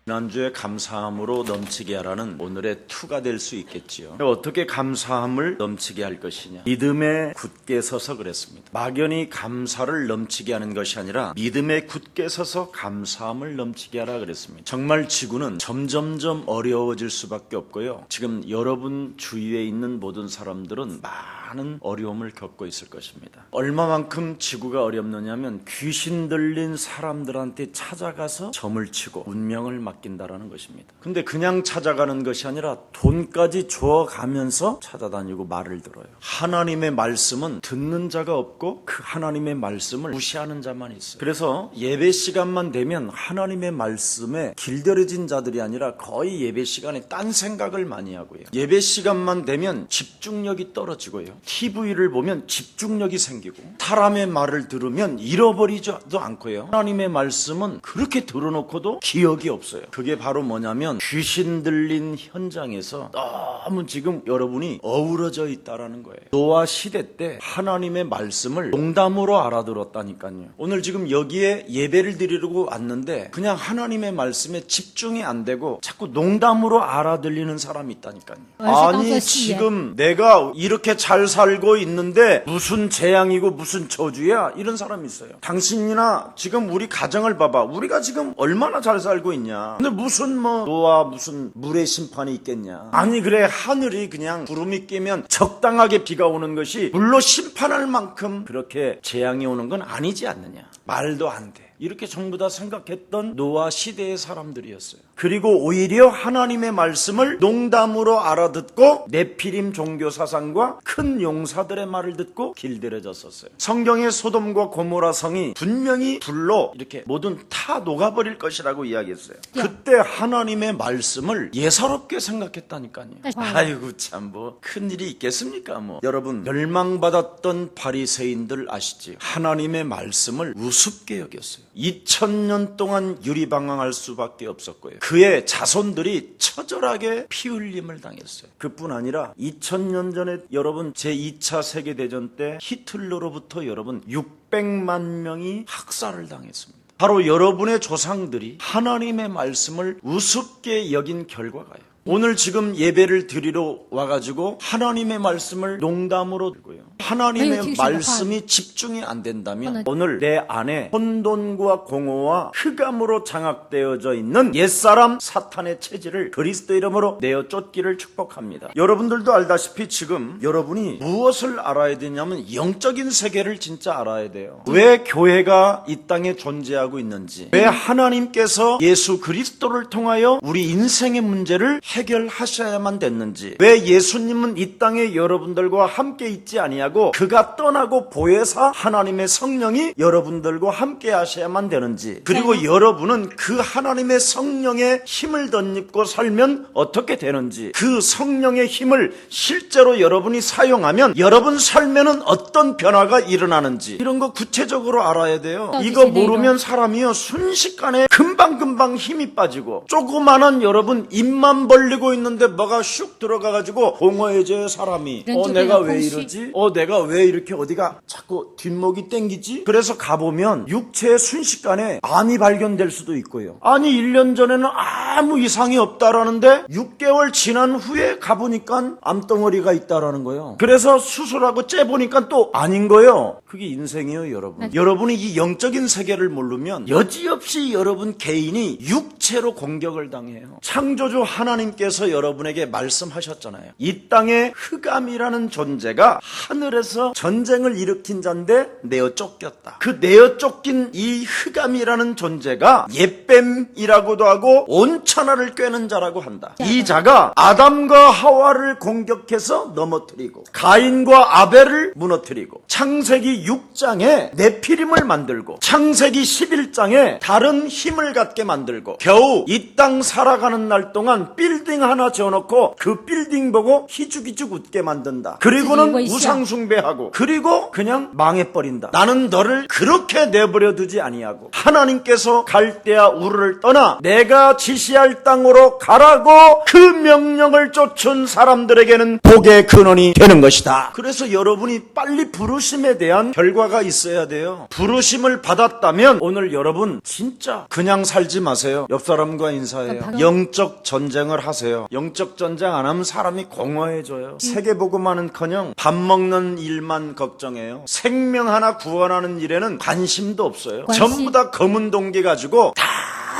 지난주에 감사함으로 넘치게 하라는 오늘의 투가 될 수 있겠지요. 어떻게 감사함을 넘치게 할 것이냐? 믿음에 굳게 서서 그랬습니다. 막연히 감사를 넘치게 하는 것이 아니라 믿음에 굳게 서서 감사함을 넘치게 하라 그랬습니다. 정말 지구는 점점점 어려워질 수밖에 없고요. 지금 여러분 주위에 있는 모든 사람들은 많은 어려움을 겪고 있을 것입니다. 얼마만큼 지구가 어렵느냐면 귀신 들린 사람들한테 찾아가서 점을 치고 운명을 맡긴다라는 것입니다. 근데 그냥 찾아가는 것이 아니라 돈까지 주어가면서 찾아다니고 말을 들어요. 하나님의 말씀은 듣는 자가 없고 그 하나님의 말씀을 무시하는 자만 있어요. 그래서 예배 시간만 되면 하나님의 말씀에 길들여진 자들이 아니라 거의 예배 시간에 딴 생각을 많이 하고요. 예배 시간만 되면 집중력이 떨어지고요. TV를 보면 집중력이 생기고 사람의 말을 들으면 잃어버리지도 않고요. 하나님의 말씀은 그렇게 들어놓고도 기억이 없어요. 그게 바로 뭐냐면 귀신 들린 현장에서 너무 지금 여러분이 어우러져 있다라는 거예요. 노아 시대 때 하나님의 말씀을 농담으로 알아들었다니까요. 오늘 지금 여기에 예배를 드리려고 왔는데 그냥 하나님의 말씀에 집중이 안 되고 자꾸 농담으로 알아들리는 사람이 있다니까요. 아니 지금 내가 이렇게 잘 살고 있는데 무슨 재앙이고 무슨 저주야? 이런 사람이 있어요. 당신이나 지금 우리 가정을 봐봐. 우리가 지금 얼마나 잘 살고 있냐. 근데 무슨 노아 무슨 물의 심판이 있겠냐. 아니 그래 하늘이 그냥 구름이 끼면 적당하게 비가 오는 것이 물로 심판할 만큼 그렇게 재앙이 오는 건 아니지 않느냐. 말도 안 돼. 이렇게 전부 다 생각했던 노아 시대의 사람들이었어요. 그리고 오히려 하나님의 말씀을 농담으로 알아듣고 네피림 종교 사상과 큰 용사들의 말을 듣고 길들여졌었어요. 성경의 소돔과 고모라 성이 분명히 불로 이렇게 모든 타 녹아버릴 것이라고 이야기했어요. 그때 하나님의 말씀을 예사롭게 생각했다니까요. 아이고 참 큰일이 있겠습니까? 여러분 멸망받았던 바리새인들 아시지? 하나님의 말씀을 우습게 여겼어요. 2000년 동안 유리방황할 수밖에 없었고요. 그의 자손들이 처절하게 피 흘림을 당했어요. 그뿐 아니라 2000년 전에 여러분 제2차 세계대전 때 히틀러로부터 여러분 600만 명이 학살을 당했습니다. 바로 여러분의 조상들이 하나님의 말씀을 우습게 여긴 결과가요. 오늘 지금 예배를 드리러 와가지고 하나님의 말씀을 농담으로 들고요. 하나님의 말씀이 집중이 안 된다면 오늘 내 안에 혼돈과 공허와 흑암으로 장악되어져 있는 옛사람 사탄의 체질을 그리스도 이름으로 내어 쫓기를 축복합니다. 여러분들도 알다시피 지금 여러분이 무엇을 알아야 되냐면 영적인 세계를 진짜 알아야 돼요. 왜 교회가 이 땅에 존재하고 있는지, 왜 하나님께서 예수 그리스도를 통하여 우리 인생의 문제를 해결하셔야만 됐는지, 왜 예수님은 이 땅에 여러분들과 함께 있지 아니하고 그가 떠나고 보혜사 하나님의 성령이 여러분들과 함께 하셔야만 되는지, 그리고 여러분은 그 하나님의 성령의 힘을 덧입고 살면 어떻게 되는지, 그 성령의 힘을 실제로 여러분이 사용하면 여러분 삶에는 어떤 변화가 일어나는지 이런 거 구체적으로 알아야 돼요. 이거 모르면 사람이요 순식간에 금방금방 힘이 빠지고 조그마한 여러분 입만 벌리고 있는데 뭐가 슉 들어가가지고 공허해져요 사람이. 내가 왜 이러지? 내가 왜 이렇게 어디가 자꾸 뒷목이 땡기지? 그래서 가보면 육체의 순식간에 암이 발견될 수도 있고요. 아니 1년 전에는 아무 이상이 없다라는데 6개월 지난 후에 가보니까 암덩어리가 있다라는 거예요. 그래서 수술하고 째보니까 또 아닌 거예요. 그게 인생이에요 여러분. 여러분이 이 영적인 세계를 모르면 여지없이 여러분 개인이 육체로 공격을 당해요. 창조주 하나님께서 여러분에게 말씀하셨잖아요. 이 땅에 흑암이라는 존재가 하늘에서 전쟁을 일으킨 자인데 내어 쫓겼다. 그 내어 쫓긴 이 흑암이라는 존재가 옛뱀이라고도 하고 온 천하를 꿰는 자라고 한다. 이 자가 아담과 하와를 공격해서 넘어뜨리고 가인과 아벨을 무너뜨리고 창세기 6장에 네피림을 만들고 창세기 11장에 다른 힘을 갖게 만들고 겨우 이 땅 살아가는 날 동안 빌딩 하나 지어놓고 그 빌딩 보고 희죽희죽 웃게 만든다. 그리고는 우상 숭배하고 그리고 그냥 망해버린다. 나는 너를 그렇게 내버려 두지 아니하고 하나님께서 갈대아 우르를 떠나 내가 지시할 땅으로 가라고 그 명령을 쫓은 사람들에게는 복의 근원이 되는 것이다. 그래서 여러분이 빨리 부르심에 대한 결과가 있어야 돼요. 부르심을 받았다면 오늘 여러분 진짜 그냥 살지 마세요. 옆 옆사람과 인사해요. 영적 전쟁을 하세요. 영적 전쟁 안 하면 사람이 공허해져요. 세계복음화는커녕 밥 먹는 일만 걱정해요. 생명 하나 구원하는 일에는 관심도 없어요. 전부 다 검은 동기 가지고 다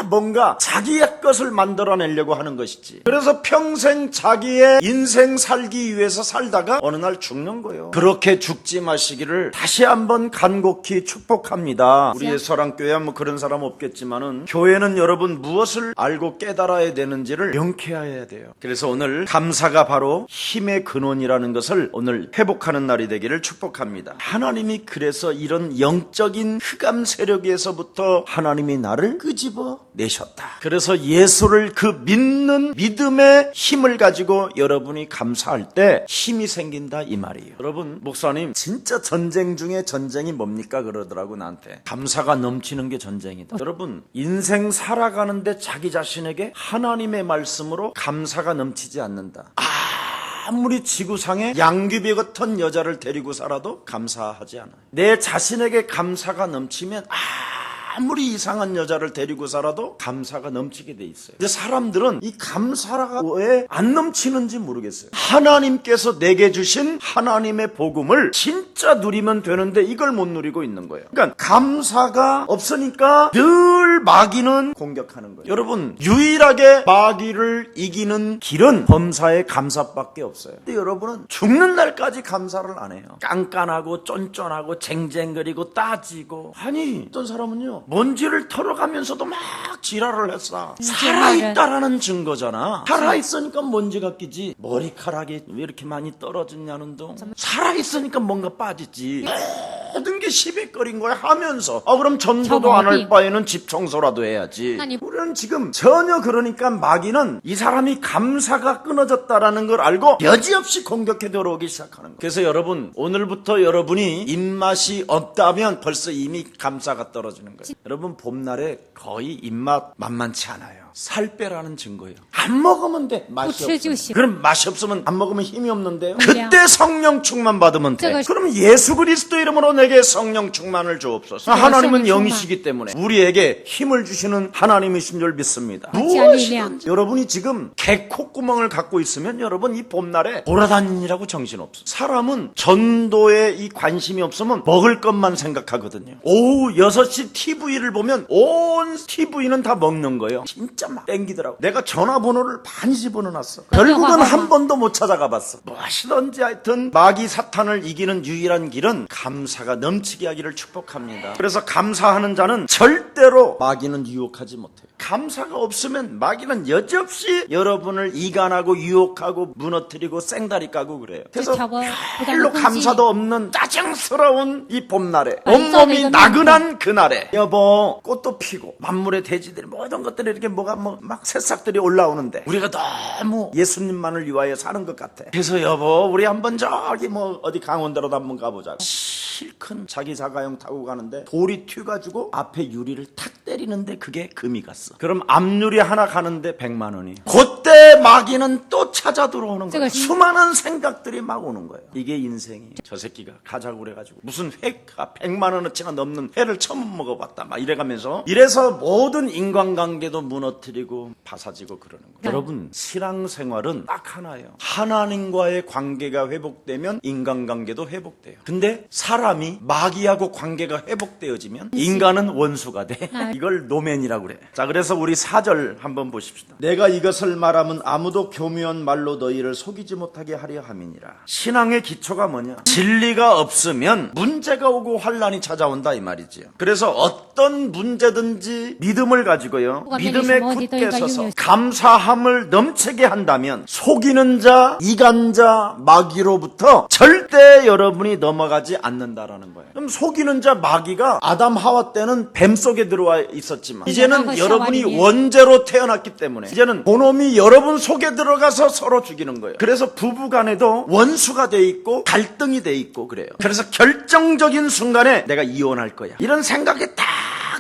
뭔가 자기의 것을 만들어내려고 하는 것이지. 그래서 평생 자기의 인생 살기 위해서 살다가 어느 날 죽는 거예요. 그렇게 죽지 마시기를 다시 한번 간곡히 축복합니다. 우리의 서랑교회야 뭐 그런 사람 없겠지만은 교회는 여러분 무엇을 알고 깨달아야 되는지를 명쾌해야 돼요. 그래서 오늘 감사가 바로 힘의 근원이라는 것을 오늘 회복하는 날이 되기를 축복합니다. 하나님이 그래서 이런 영적인 흑암 세력에서부터 하나님이 나를 끄집어 내셨다. 그래서 예수를 그 믿는 믿음의 힘을 가지고 여러분이 감사할 때 힘이 생긴다 이 말이에요. 여러분, 목사님 진짜 전쟁 중에 전쟁이 뭡니까 그러더라고 나한테. 감사가 넘치는 게 전쟁이다. 여러분, 인생 살아가는데 자기 자신에게 하나님의 말씀으로 감사가 넘치지 않는다. 아무리 지구상에 양귀비 같은 여자를 데리고 살아도 감사하지 않아요. 내 자신에게 감사가 넘치면 아무리 이상한 여자를 데리고 살아도 감사가 넘치게 돼 있어요. 근데 사람들은 이 감사가 왜 안 넘치는지 모르겠어요. 하나님께서 내게 주신 하나님의 복음을 진짜 누리면 되는데 이걸 못 누리고 있는 거예요. 그러니까 감사가 없으니까 늘 마귀는 공격하는 거예요. 여러분, 유일하게 마귀를 이기는 길은 범사의 감사밖에 없어요. 근데 여러분은 죽는 날까지 감사를 안 해요. 깐깐하고 쫀쫀하고 쟁쟁거리고 따지고. 아니, 어떤 사람은요 먼지를 털어가면서도 막 지랄을 했어. 살아있다라는 증거잖아. 살아있으니까 먼지가 끼지. 머리카락이 왜 이렇게 많이 떨어졌냐는 둥. 살아있으니까 뭔가 빠지지. 모든 게 시비거린 거야 하면서 그럼 전도도 안 할 바에는 집 청소라도 해야지. 우리는 지금 전혀 그러니까 마귀는 이 사람이 감사가 끊어졌다라는 걸 알고 여지없이 공격해 들어오기 시작하는 거예요. 그래서 여러분, 오늘부터 여러분이 입맛이 없다면 벌써 이미 감사가 떨어지는 거예요. 여러분, 봄날에 거의 입맛 만만치 않아요. 살 빼라는 증거예요. 안 먹으면 돼. 맛이 없으면. 그럼 맛이 없으면 안 먹으면 힘이 없는데요. 그때 성령 충만 받으면 돼. 그럼 예수 그리스도 이름으로 내게 성령 충만을 주옵소서. 하나님은 영이시기 때문에 우리에게 힘을 주시는 하나님이신 줄 믿습니다. 무엇이든지 여러분이 지금 개 콧구멍을 갖고 있으면 여러분 이 봄날에 돌아다니느라고 정신없어. 사람은 전도에 이 관심이 없으면 먹을 것만 생각하거든요. 오후 6시 TV를 보면 온 TV는 다 먹는 거예요. 진짜 막 땡기더라고. 내가 전화번호를 많이 집어넣어놨어. 결국은 한 번도 못 찾아가 봤어. 무엇이든지 하여튼 마귀 사탄을 이기는 유일한 길은 감사가 넘치게 하기를 축복합니다. 그래서 감사하는 자는 절대로 마귀는 유혹하지 못해요. 감사가 없으면 마귀는 여지없이 여러분을 이간하고 유혹하고 무너뜨리고 생다리 까고 그래요. 그래서 별로 감사도 없는 짜증스러운 이 봄날에 온몸이 나그난 그날에 여보 꽃도 피고 만물의 돼지들이 모든 것들이 이렇게 뭐가 막 새싹들이 올라오는데 우리가 너무 예수님만을 위하여 사는 것 같아. 그래서 여보 우리 한번 저기 어디 강원도로도 한번 가보자. 실큰 자기 자가용 타고 가는데 돌이 튀어가지고 앞에 유리를 탁 때리는데 그게 금이 갔어. 그럼 앞유리 하나 가는데 100만 원이. 그때 마귀는 또 찾아 들어오는 거야. 수많은 생각들이 막 오는 거예요. 이게 인생이. 저 새끼가 가자고 그래가지고 무슨 회가 100만 원어치가 넘는 회를 처음 먹어봤다 막 이래가면서 이래서 모든 인간관계도 무너뜨리고 바사지고 그러는 거예요. 여러분, 신앙생활은 딱 하나예요. 하나님과의 관계가 회복되면 인간관계도 회복돼요. 근데 사람이 마귀하고 관계가 회복되어지면 인간은 원수가 돼. 이걸 노맨이라고 그래. 자, 그래서 우리 4절 한번 보십시다. 내가 이것을 말하면 아무도 교묘한 말로 너희를 속이지 못하게 하려 함이니라. 신앙의 기초가 뭐냐? 진리가 없으면 문제가 오고 환란이 찾아온다 이 말이지요. 그래서 어떤 문제든지 믿음을 가지고요, 믿음에 굳게 서서 감사함을 넘치게 한다면 속이는 자, 이간자, 마귀로부터 절대 여러분이 넘어가지 않는다라는 거예요. 그럼 속이는 자 마귀가 아담 하와 때는 뱀 속에 들어와 있었지만 이제는 여러분이 원죄로 태어났기 때문에 이제는 그놈이 여러분 속에 들어가서 서로 죽이는 거예요. 그래서 부부간에도 원수가 돼 있고 갈등이 돼 있고 그래요. 그래서 결정적인 순간에 내가 이혼할 거야 이런 생각이 딱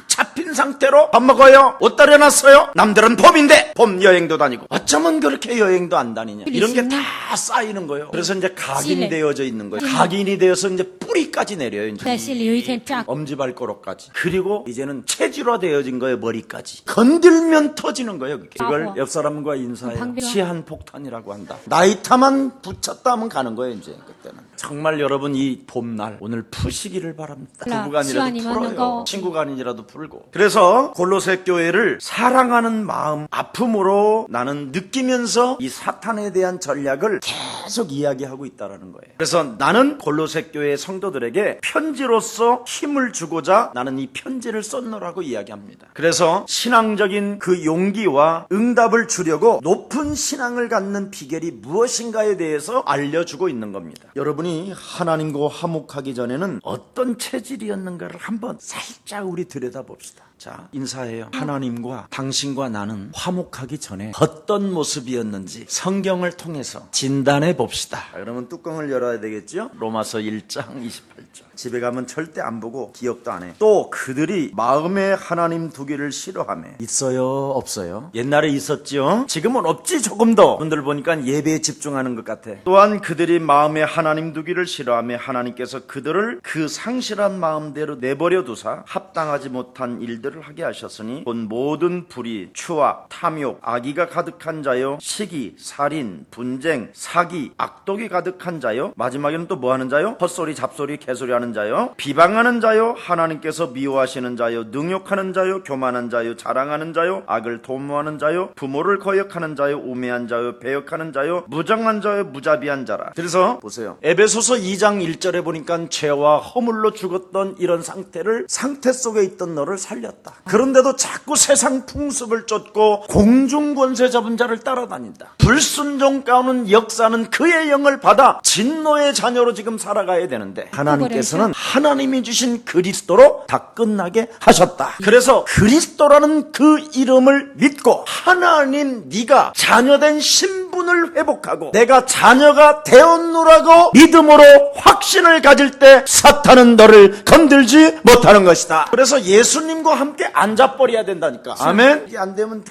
잡힌 상태로 밥 먹어요? 옷 다려놨어요? 남들은 봄인데 봄 여행도 다니고 어쩌면 그렇게 여행도 안 다니냐. 이런 게 다 쌓이는 거예요. 그래서 이제 각인이 되어져 있는 거예요. 각인이 되어서 이제 뿌리까지 내려요. 이제 在心里有一天炸 엄지발가락까지. 그리고 이제는 체질화되어진 거예요. 머리까지. 건들면 터지는 거예요. 그게. 그걸 옆 사람과 인사해요. 시한폭탄이라고 한다. 나이타만 붙였다 하면 가는 거예요. 이제 그때는. 정말 여러분 이 봄날 오늘 푸시기를 바랍니다. 부부가 아니라도 풀어요. 친구가 아니라도 풀고. 그래서 골로새 교회를 사랑하는 마음, 아픔으로 나는 느끼면서 이 사탄에 대한 전략을 계속 이야기하고 있다는 거예요. 그래서 나는 골로새 교회 성도들에게 편지로서 힘을 주고자 나는 이 편지를 썼노라고 이야기합니다. 그래서 신앙적인 그 용기와 응답을 주려고 높은 신앙을 갖는 비결이 무엇인가에 대해서 알려주고 있는 겁니다. 여러분이 하나님과 화목하기 전에는 어떤 체질이었는가를 한번 살짝 우리 들여다봅시다. 자, 인사해요. 하나님과 당신과 나는 화목하기 전에 어떤 모습이었는지 성경을 통해서 진단해 봅시다. 자, 그러면 뚜껑을 열어야 되겠죠? 로마서 1장 28절. 집에 가면 절대 안 보고 기억도 안 해. 또 그들이 마음에 하나님 두기를 싫어하며 있어요? 없어요? 옛날에 있었죠? 지금은 없지. 조금 더. 분들 보니까 예배에 집중하는 것 같아. 또한 그들이 마음에 하나님 두기를 싫어하며 하나님께서 그들을 그 상실한 마음대로 내버려 두사 합당하지 못한 일들을 하게 하셨으니 곧 모든 불의, 추악, 탐욕, 악의가 가득한 자요, 시기, 살인, 분쟁, 사기, 악독이 가득한 자요, 마지막에는 또 뭐 하는 자요? 헛소리, 잡소리, 개소리 하는 자요, 비방하는 자요, 하나님께서 미워하시는 자요, 능욕하는 자요, 교만한 자요, 자랑하는 자요, 악을 도모하는 자요, 부모를 거역하는 자요, 우매한 자요, 배역하는 자요, 무정한 자요, 무자비한 자라. 그래서 보세요. 에베소서 2장 1절에 보니까 죄와 허물로 죽었던 이런 상태 속에 있던 너를 살렸다. 그런데도 자꾸 세상 풍습을 쫓고 공중권세 잡은 자를 따라다닌다. 불순종 가운데 역사는 그의 영을 받아 진노의 자녀로 지금 살아가야 되는데 하나님께서는 하나님이 주신 그리스도로 다 끝나게 하셨다. 그래서 그리스도라는 그 이름을 믿고 하나님 네가 자녀된 신분을 회복하고 내가 자녀가 되었노라고 믿음으로 확신을 가질 때 사탄은 너를 건들지 못하는 것이다. 그래서 예수님과 함께 앉아버려야 된다니까. 아멘. 이게 안 되면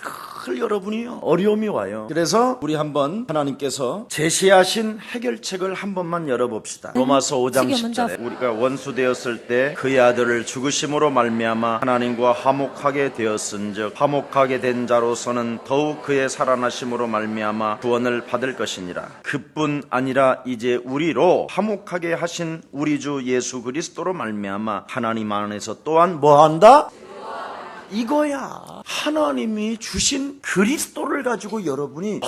늘 여러분이 어려움이 와요. 그래서 우리 한번 하나님께서 제시하신 해결책을 한 번만 열어봅시다. 로마서 5장 10절에 우리가 원수 되었을 때 그의 아들을 죽으심으로 말미암아 하나님과 화목하게 되었은즉 화목하게 된 자로서는 더욱 그의 살아나심으로 말미암아 구원을 받을 것이니라. 그뿐 아니라 이제 우리로 화목하게 하신 우리 주 예수 그리스도로 말미암아 하나님 안에서 또한 뭐한다? 이거야. 하나님이 주신 그리스도를 가지고 여러분이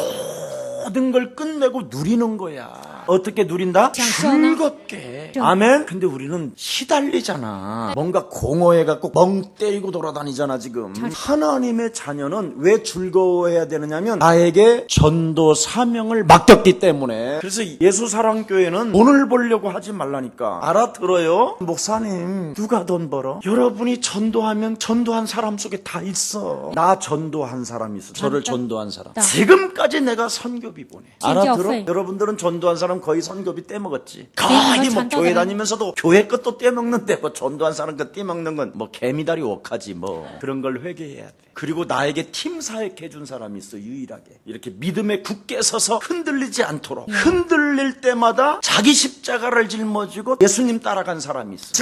모든 걸 끝내고 누리는 거야. 어떻게 누린다? 즐겁게. 아멘. 근데 우리는 시달리잖아. 뭔가 공허해갖고 멍 때리고 돌아다니잖아 지금. 하나님의 자녀는 왜 즐거워해야 되느냐면 나에게 전도 사명을 맡겼기 때문에. 그래서 예수사랑교회는 돈을 벌려고 하지 말라니까. 알아들어요? 목사님 누가 돈 벌어? 여러분이 전도하면 전도한 사람 속에 다 있어. 나 전도한 사람 있어. 저를 전도한 사람. 지금까지 내가 선교비 보내. 알아들어? 여러분들은 전도한 사람 거의 선교비 떼먹었지. 거의 뭐 교회 다니면서도 교회 것도 떼먹는데 뭐 전도한 사람 거 떼먹는 건 뭐 개미다리 옥하지 뭐. 그런 걸 회개해야 돼. 그리고 나에게 팀 사역 해준 사람이 있어. 유일하게 이렇게 믿음에 굳게 서서 흔들리지 않도록. 흔들릴 때마다 자기 십자가를 짊어지고 예수님 따라간 사람이 있어.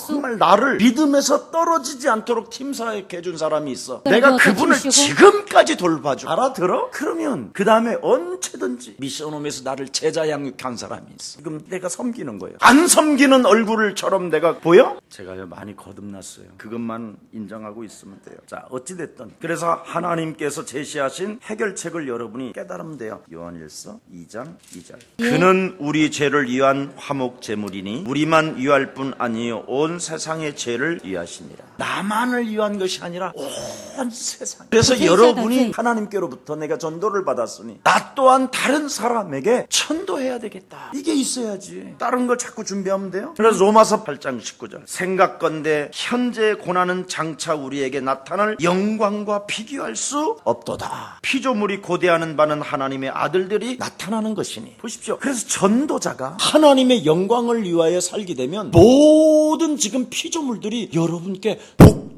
정말 나를 믿음에서 떨어지지 않도록 팀 사역 해준 사람이 있어. 내가 그분을 지금까지 돌봐줘. 알아들어? 그러면 그 다음에 언제든지 미션홈에서 나를 제자 양육한 사람이 있어. 지금 내가 섬기는 거예요. 안 섬기는 얼굴처럼 내가 보여? 제가요 많이 거듭났어요. 그것만 인정하고 있으면 돼요. 자, 어찌됐든 그래서 하나님께서 제시하신 해결책을 여러분이 깨달으면 돼요. 요한일서 2장 2절. 그는 우리 죄를 위한 화목 제물이니 우리만 위할 뿐 아니요 온 세상의 죄를 위하시니라. 나만을 위한 것이 아니라 온 세상. 그래서 여러분이 하나님께로부터 내가 전도를 받았으니 나 또한 다른 사람에게 전도해야 되겠다. 이게 있어야지. 다른 걸 자꾸 준비하면 돼요. 그래서 로마서 8장 19절. 생각건대 현재의 고난은 장차 우리에게 나타날 영광과 비교할 수 없도다. 피조물이 고대하는 바는 하나님의 아들들이 나타나는 것이니. 보십시오. 그래서 전도자가 하나님의 영광을 위하여 살게 되면 모든 지금 피조물들이 여러분께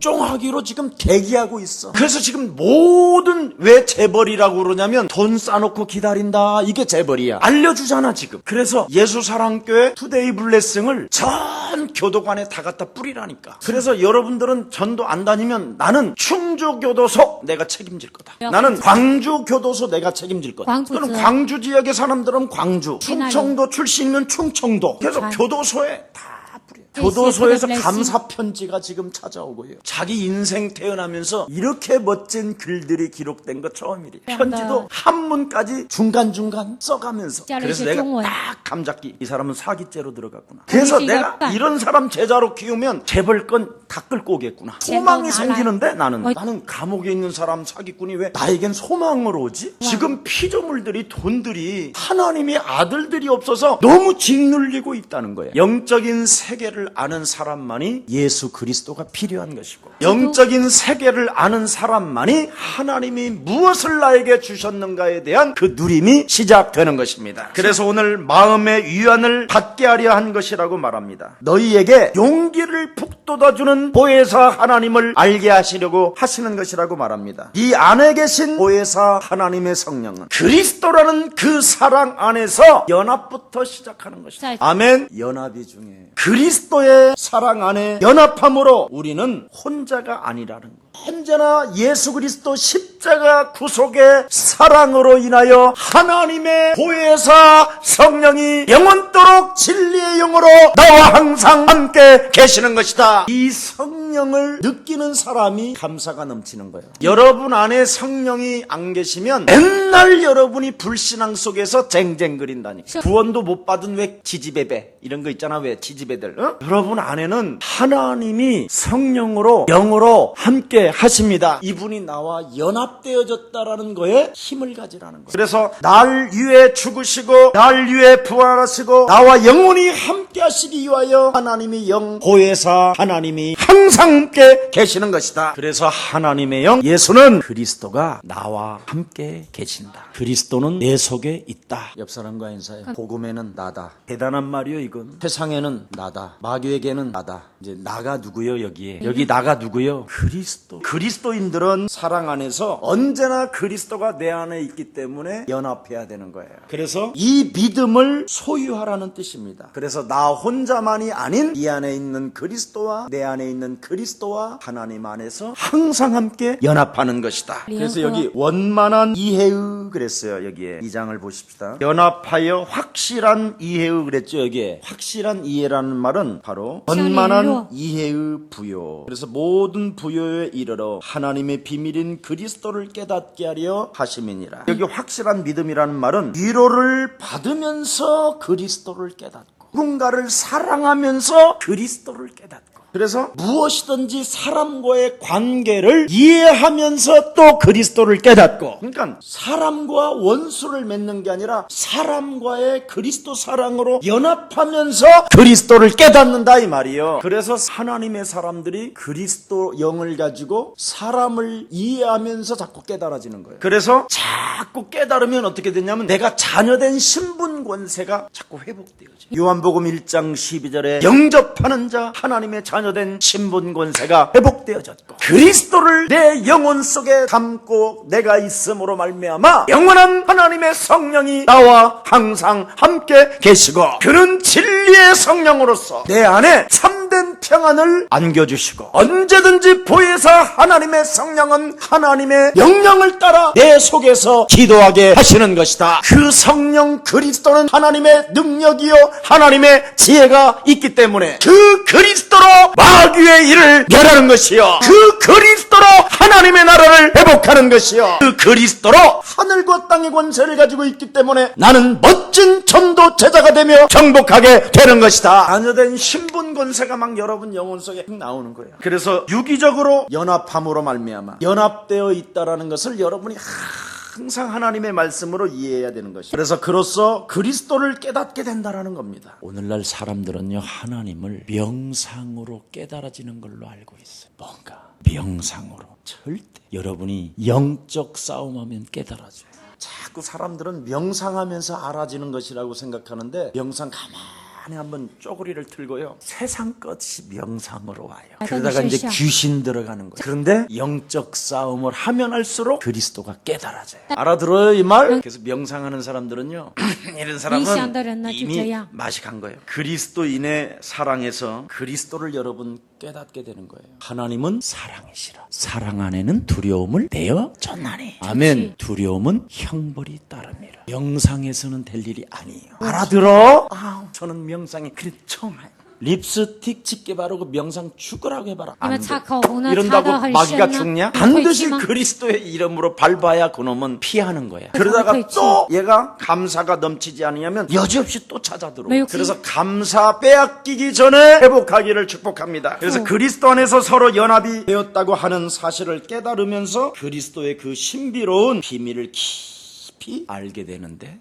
멸종하기로 지금 대기하고 있어. 그래서 지금 모든 왜 재벌이라고 그러냐면 돈 쌓아놓고 기다린다. 이게 재벌이야. 알려주잖아 지금. 그래서 예수사랑교회 투데이 블레싱을 전 교도관에 다 갖다 뿌리라니까. 그래서 여러분들은 전도 안 다니면 나는 충주교도소 내가 책임질 거다. 나는 광주교도소 내가 책임질 거다. 또는 광주 지역의 사람들은 광주, 충청도 출신이면 충청도. 그래서 교도소에 다 교도소에서 감사 편지가 지금 찾아오고요. 자기 인생 태어나면서 이렇게 멋진 글들이 기록된 거 처음이래. 편지도 한문까지 중간중간 써가면서. 그래서 내가 딱 감잡기. 이 사람은 사기죄로 들어갔구나. 그래서 내가 이런 사람 제자로 키우면 재벌건 다 끌고 오겠구나. 소망이 생기는데 나는 감옥에 있는 사람 사기꾼이 왜 나에겐 소망으로 오지? 지금 피조물들이 돈들이 하나님의 아들들이 없어서 너무 짓눌리고 있다는 거예요. 영적인 세계를 아는 사람만이 예수 그리스도가 필요한 것이고, 영적인 세계를 아는 사람만이 하나님이 무엇을 나에게 주셨는가에 대한 그 누림이 시작되는 것입니다. 그래서 오늘 마음의 위안을 받게 하려 한 것이라고 말합니다. 너희에게 용기를 북돋아주는 보혜사 하나님을 알게 하시려고 하시는 것이라고 말합니다. 이 안에 계신 보혜사 하나님의 성령은 그리스도라는 그 사랑 안에서 연합부터 시작하는 것입니다. 아멘. 연합이 중요해요. 그리스도의 사랑 안에 연합함으로 우리는 혼자가 아니라는 것. 언제나 예수 그리스도 십자가 구속의 사랑으로 인하여 하나님의 보혜사 성령이 영원토록 진리의 영으로 나와 항상 함께 계시는 것이다. 이 성령을 느끼는 사람이 감사가 넘치는 거예요. 여러분 안에 성령이 안 계시면 맨날 여러분이 불신앙 속에서 쟁쟁거린다니까. 구원도 못 받은 왜 지지배배 이런 거 있잖아. 왜 지지배들. 여러분 안에는 하나님이 성령으로 영으로 함께 하십니다. 이분이 나와 연합되어졌다라는 거에 힘을 가지라는 거예요. 그래서 날 위해 죽으시고 날 위해 부활하시고 나와 영원히 함께 하시기 위하여 하나님의 영 보혜사 하나님이 항상 함께 계시는 것이다. 그래서 하나님의 영 예수는 그리스도가 나와 함께 계신다. 그리스도는 내 속에 있다. 옆 사람과 인사해. 복음에는 나다. 대단한 말이요 이건. 세상에는 나다. 마귀에게는 나다. 이제 나가 누구요 여기에? 여기 나가 누구요? 그리스도. 그리스도인들은 사랑 안에서 언제나 그리스도가 내 안에 있기 때문에 연합해야 되는 거예요. 그래서 이 믿음을 소유하라는 뜻입니다. 그래서 나 혼자만이 아닌 이 안에 있는 그리스도와 내 안에 있는 그리스도와 하나님 안에서 항상 함께 연합하는 것이다. 그래서 여기 원만한 이해의 그랬어요. 여기에 2장을 보십시다. 연합하여 확실한 이해의 그랬죠. 여기에 확실한 이해라는 말은 바로 원만한 이해의 부요. 그래서 모든 부요에 이르러 하나님의 비밀인 그리스도를 깨닫게 하려 하심이니라. 여기 확실한 믿음이라는 말은 위로를 받으면서 그리스도를 깨닫고 누군가를 사랑하면서 그리스도를 깨닫고, 그래서 무엇이든지 사람과의 관계를 이해하면서 또 그리스도를 깨닫고, 그러니까 사람과 원수를 맺는 게 아니라 사람과의 그리스도 사랑으로 연합하면서 그리스도를 깨닫는다 이 말이에요. 그래서 하나님의 사람들이 그리스도 영을 가지고 사람을 이해하면서 자꾸 깨달아지는 거예요. 그래서 자꾸 깨달으면 어떻게 되냐면 내가 자녀된 신분 권세가 자꾸 회복되어져요. 요한복음 1장 12절에 영접하는 자 하나님의 자녀된 신분 권세가 회복되어졌고, 그리스도를 내 영혼 속에 담고 내가 있음으로 말미암아 영원한 하나님의 성령이 나와 항상 함께 계시고, 그는 진리의 성령으로서 내 안에 참된 평안을 안겨주시고, 언제든지 보혜사 하나님의 성령은 하나님의 명령을 따라 내 속에서 기도하게 하시는 것이다. 그 성령 그리스도는 하나님의 능력이요 하나님의 지혜가 있기 때문에 그 그리스도로 마귀의 일을 멸하는 것이요, 그 그리스도로 하나님의 나라를 회복하는 것이요, 그 그리스도로 하늘과 땅의 권세를 가지고 있기 때문에 나는 멋진 전도 제자가 되며 정복하게 되는 것이다. 자녀된 신분 권세가 막 여러분 영혼 속에 나오는 거예요. 그래서 유기적으로 연합함으로 말미암아 연합되어 있다라는 것을 여러분이 항상 하나님의 말씀으로 이해해야 되는 것이죠. 그래서 그로써 그리스도를 깨닫게 된다라는 겁니다. 오늘날 사람들은요 하나님을 명상으로 깨달아지는 걸로 알고 있어요. 뭔가 명상으로. 절대 여러분이 영적 싸움하면 깨달아져요. 자꾸 사람들은 명상하면서 알아지는 것이라고 생각하는데 명상 가만히 천천히 한번 쪼그리를 틀고요. 세상 것이 명상으로 와요. 아, 그러다가 이제 그건 귀신 들어가는 거예요. 그런데 영적 싸움을 하면 할수록 그리스도가 깨달아져요. 알아들어요, 이 말? 그래서 명상하는 사람들은요, 이런 사람은 이미 맛이 간 거예요. 그리스도인의 사랑에서 그리스도를 여러분 깨닫게 되는 거예요. 하나님은 사랑이시라. 사랑 안에는 두려움을 내어줬나니. 아멘. 두려움은 형벌이 따릅니다. 명상에서는 될 일이 아니에요. 알아들어? 저는 명상이 그래 처음 해요. 립스틱 짙게 바르고 명상 죽으라고 해봐라. 안 돼. 이런다고 마귀가 죽냐? 반드시 그리스도의 이름으로 밟아야 그놈은 피하는 거야. 그러다가 또 얘가 감사가 넘치지 않으면 여지없이 또 찾아 들어오고. 그래서 감사 빼앗기기 전에 회복하기를 축복합니다. 그래서 그리스도 안에서 서로 연합이 되었다고 하는 사실을 깨달으면서 그리스도의 그 신비로운 비밀을 깊이 알게 되는데,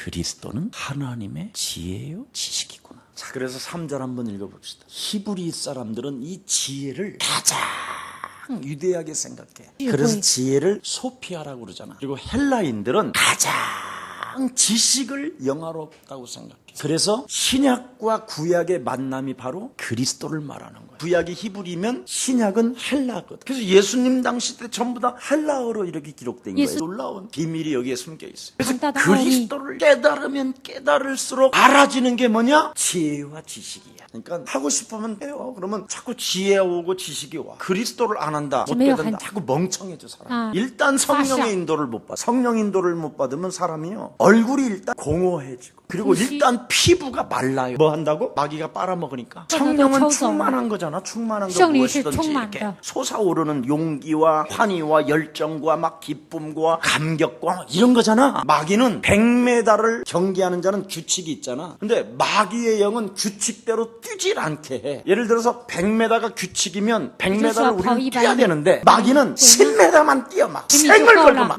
그리스도는 하나님의 지혜요 지식이구나. 자, 그래서 3절 한번 읽어봅시다. 히브리 사람들은 이 지혜를 가장 위대하게 생각해. 그래서 지혜를 소피아라고 그러잖아. 그리고 헬라인들은 가장 지식을 영화롭다고 생각해. 그래서 신약과 구약의 만남이 바로 그리스도를 말하는 거예요. 구약이 히브리면 신약은 헬라거든. 그래서 예수님 당시 때 전부 다 헬라어로 이렇게 기록된 거예요. 놀라운 비밀이 여기에 숨겨 있어요. 그래서 그리스도를 깨달으면 깨달을수록 알아지는 게 뭐냐? 지혜와 지식이야. 그러니까 하고 싶으면 해요. 그러면 자꾸 지혜 오고 지식이 와. 그리스도를 안 한다, 못 깨닫는다, 자꾸 멍청해져 사람. 일단 성령의 인도를 못 받아. 성령 인도를 못 받으면 사람이요, 얼굴이 일단 공허해지고, 그리고 일단 피부가 말라요. 뭐 한다고? 마귀가 빨아먹으니까. 성령은 충만한 거잖아. 충만한 거 무엇이든지 이렇게 솟아오르는 용기와 환희와 열정과 막 기쁨과 감격과 이런 거잖아. 마귀는 100m를 경계하는 자는 규칙이 있잖아. 근데 마귀의 영은 규칙대로 뛰질 않게 해. 예를 들어서 100m가 규칙이면 100m를 우리는 뛰어야 되는데, 마귀는 10m만 뛰어 막 생을 걸고 막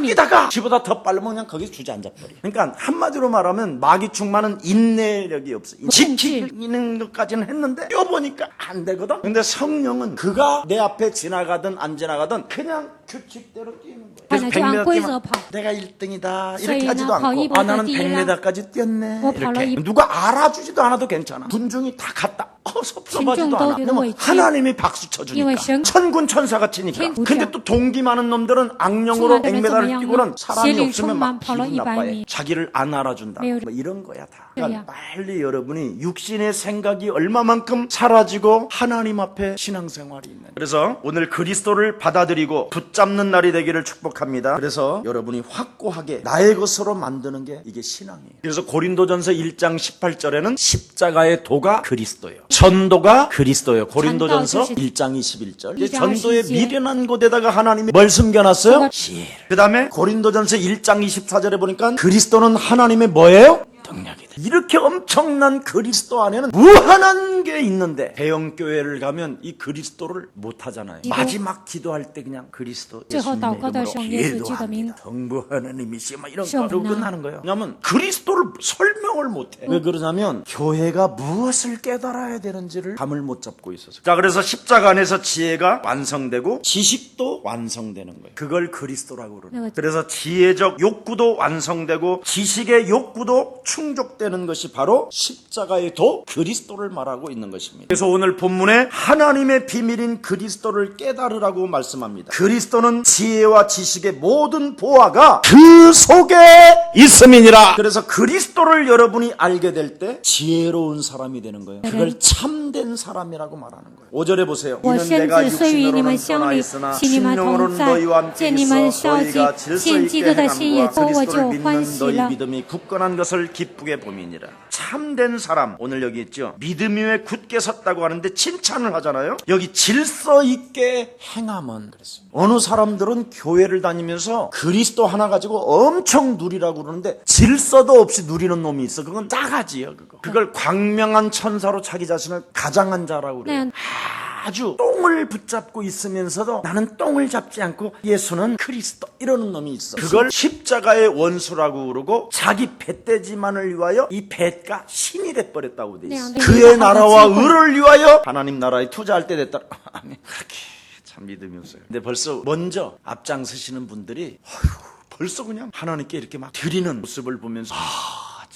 뛰다가 지보다 더 빠르면 그냥 거기서 주저앉아 버려. 그러니까 한마디로 말하면 마귀 충만은 인내력이 없어. 지키는 것까지는 했는데 뛰어보니까 안 되거든. 근데 성령은 그가 내 앞에 지나가든 안 지나가든 그냥 규칙대로 뛰는 거야. 그래서 100m 뛰면 내가 1등이다 이렇게 하지도 않고, 나는 100m까지 뛰었네 이렇게. 누가 알아주지도 않아도 괜찮아. 군중이 다 갔다 섭섭하지도 않아. 왜냐면 하나님이 박수 쳐주니까, 천군 천사가 치니까. 근데 또 동기 많은 놈들은 악령으로 100m를 뛰고는 사람이 없으면 막 기분 나빠해. 자기를 안 알아준다, 뭐 이런 거야 다. 그러니까 빨리 여러분이 육신의 생각이 얼마만큼 사라지고 하나님 앞에 신앙생활이 있는. 그래서 오늘 그리스도를 받아들이고 붙잡는 날이 되기를 축복합니다. 그래서 여러분이 확고하게 나의 것으로 만드는 게 이게 신앙이에요. 그래서 고린도전서 1장 18절에는 십자가의 도가 그리스도예요. 전도가 그리스도예요. 고린도전서 1장 21절. 전도의 미련한 곳에다가 하나님이 뭘 숨겨놨어요? 지혜를. 그 다음에 고린도전서 1장 24절에 보니까 그리스도는 하나님의 뭐예요? 능력이다. 이렇게 엄청난 그리스도 안에는 무한한 게 있는데, 대형교회를 가면 이 그리스도를 못하잖아요. 마지막 기도할 때 그냥 그리스도 예수님의 이름으로 기도합니다. 성부 하나님이시 막 이런 거로 끝나는 거예요. 왜냐하면 그리스도를 설명을 못해. 왜 그러냐면 교회가 무엇을 깨달아야 되는지를 감을 못 잡고 있어서. 자, 그래서 십자가 안에서 지혜가 완성되고 지식도 완성되는 거예요. 그걸 그리스도라고 그러는 거예요. 그래서 지혜적 욕구도 완성되고 지식의 욕구도 충족되는 것이 바로 십자가의 도 그리스도를 말하고 있는 것입니다. 그래서 오늘 본문에 하나님의 비밀인 그리스도를 깨달으라고 말씀합니다. 그리스도는 지혜와 지식의 모든 보화가 그 속에 있음이니라. 그래서 그리스도를 여러분이 알게 될 때 지혜로운 사람이 되는 거예요. 그걸 참된 사람이라고 말하는 거예요. 5절에 보세요. 이는 내가 육신으로는 떠나 있으나 심령으로는 너희와 함께 있어 너희가 질서 있게 행함과 그리스도를 믿는 너희 믿음이 굳건한 것을 기쁘게 봄이니라. 참된 사람, 오늘 여기 있죠. 믿음이 왜 굳게 섰다고 하는데 칭찬을 하잖아요. 여기 질서 있게 행함은 그랬습니다. 어느 사람들은 교회를 다니면서 그리스도 하나 가지고 엄청 누리라고 그러는데 질서도 없이 누리는 놈이 있어. 그건 싸가지요. 그걸 광명한 천사로 자기 자신을 가장한 자라고 그래요. 아주 똥을 붙잡고 있으면서도 나는 똥을 잡지 않고 예수는 그리스도 이러는 놈이 있어. 그걸 십자가의 원수라고 그러고 자기 배떼지만을 위하여 이 배가 신이 돼버렸다고 돼 있어. 그의 나라와 의를 위하여 하나님 나라에 투자할 때 됐다. 아멘. 그렇게 참 믿음이 없어요. 근데 벌써 먼저 앞장서시는 분들이 벌써 그냥 하나님께 이렇게 막 드리는 모습을 보면서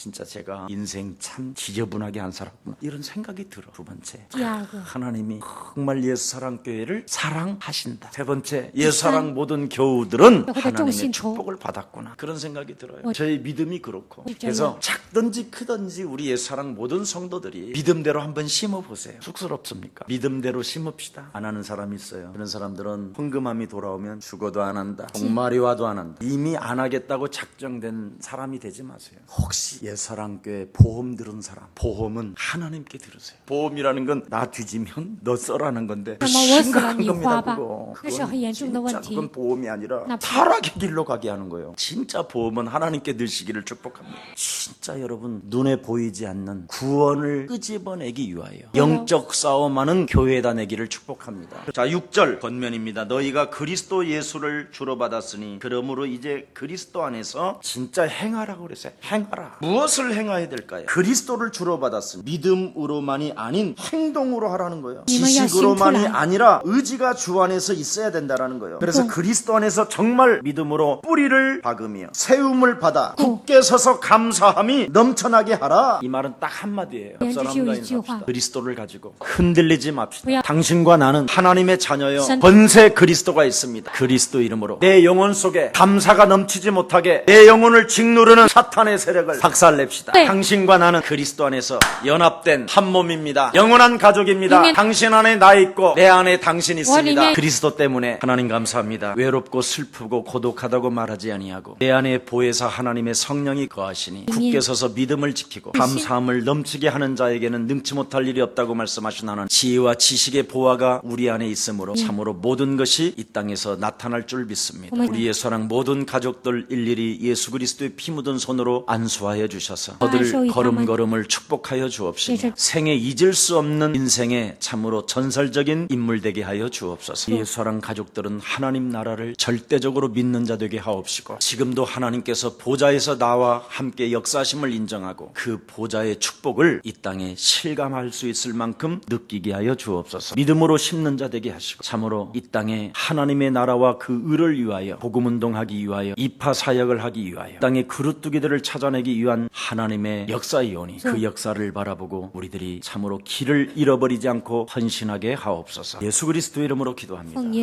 진짜 제가 인생 참 지저분하게 안 살았구나 이런 생각이 들어. 두 번째, 第二个， 하나님이 정말 예수사랑교회를 사랑하신다. 세 번째, 예수사랑 모든 교우들은 하나님의 축복을 받았구나 그런 생각이 들어요. 저희 믿음이 그렇고, 그래서 작든지 크든지 우리 예수사랑 모든 성도들이 믿음대로 한번 심어보세요. 쑥스럽습니까? 믿음대로 심읍시다. 안 하는 사람이 있어요. 그런 사람들은 헌금함이 돌아오면 죽어도 안 한다, 종말이 와도 안 한다. 이미 안 하겠다고 작정된 사람이 되지 마세요. 혹시 예수사랑교회 보험 들은 사람, 보험은 하나님께 들으세요. 보험이라는 건 나 뒤지면 너 써라는 건데 那么我死了 심각한 你 겁니다. 花吧， 그거 这是很严重的 진짜 问题。 그건 보험이 아니라 나 타락의 길로 가게 하는 거예요. 진짜 보험은 하나님께 드시기를 축복합니다. 진짜 여러분, 눈에 보이지 않는 구원을 끄집어내기 위하여 영적 싸움하는 교회다 내기를 축복합니다. 자, 6절 권면입니다. 너희가 그리스도 예수를 주로 받았으니 그러므로 이제 그리스도 안에서 진짜 행하라고 그랬어요. 행하라. 무엇을 행해야 될까요? 그리스도를 주로 받았으니 믿음으로만이 아닌 행동으로 하라는 거예요. 지식으로만이 아니라 의지가 주 안에서 있어야 된다라는 거예요. 그래서 그리스도 안에서 정말 믿음으로 뿌리를 박으며 세움을 받아 굳게 서서 감사함이 넘쳐나게 하라. 이 말은 딱 한마디예요. 옆 사람과 인사합시다. 그리스도를 가지고 흔들리지 맙시다. 당신과 나는 하나님의 자녀여 번세 그리스도가 있습니다. 그리스도 이름으로 내 영혼 속에 감사가 넘치지 못하게 내 영혼을 짓누르는 사탄의 세력을 박살냅시다. 당신과 나는 그리스도 안에서 연합된 한 몸입니다. 영원한 가족입니다. 당신 안에 나 있고 내 안에 당신 있습니다. 그리스도 때문에 하나님 감사합니다. 외롭고 슬프고 고독하다고 말하지 아니하고 내 안에 보혜사 하나님의 성령이 거하시니 굳게 서서 믿음을 지키고 감사함을 넘치게 하는 자에게는 능치 못할 일이 없다고 말씀하신 하나님, 지혜와 지식의 보화가 우리 안에 있으므로 참으로 모든 것이 이 땅에서 나타날 줄 믿습니다. 우리 예수랑 모든 가족들 일일이 예수 그리스도의 피 묻은 손으로 안수하여 주셔서 저들 걸음걸음을 축복하여 주옵시며 생에 잊을 수 없는 인생에 참으로 전설적인 인물 되게 하여 주옵소서. 예수랑 가족들은 하나님 나라를 절대적으로 믿는 자 되게 하옵시고, 지금도 하나님께서 보좌에서 나와 함께 역사하심을 인정하고 그 보좌의 축복을 이 땅에 실감할 수 있을 만큼 느끼게 하여 주옵소서. 믿음으로 심는 자 되게 하시고 참으로 이 땅에 하나님의 나라와 그 의를 위하여 복음운동하기 위하여 이파 사역을 하기 위하여 땅의 그릇두기들을 찾아내기 위한 하나님의 역사이오니 그 역사를 바라보고 우리들이 참으로 길을 잃어버리지 않고 헌신하게 하옵소서. 예수 그리스도 이름으로 기도합니다.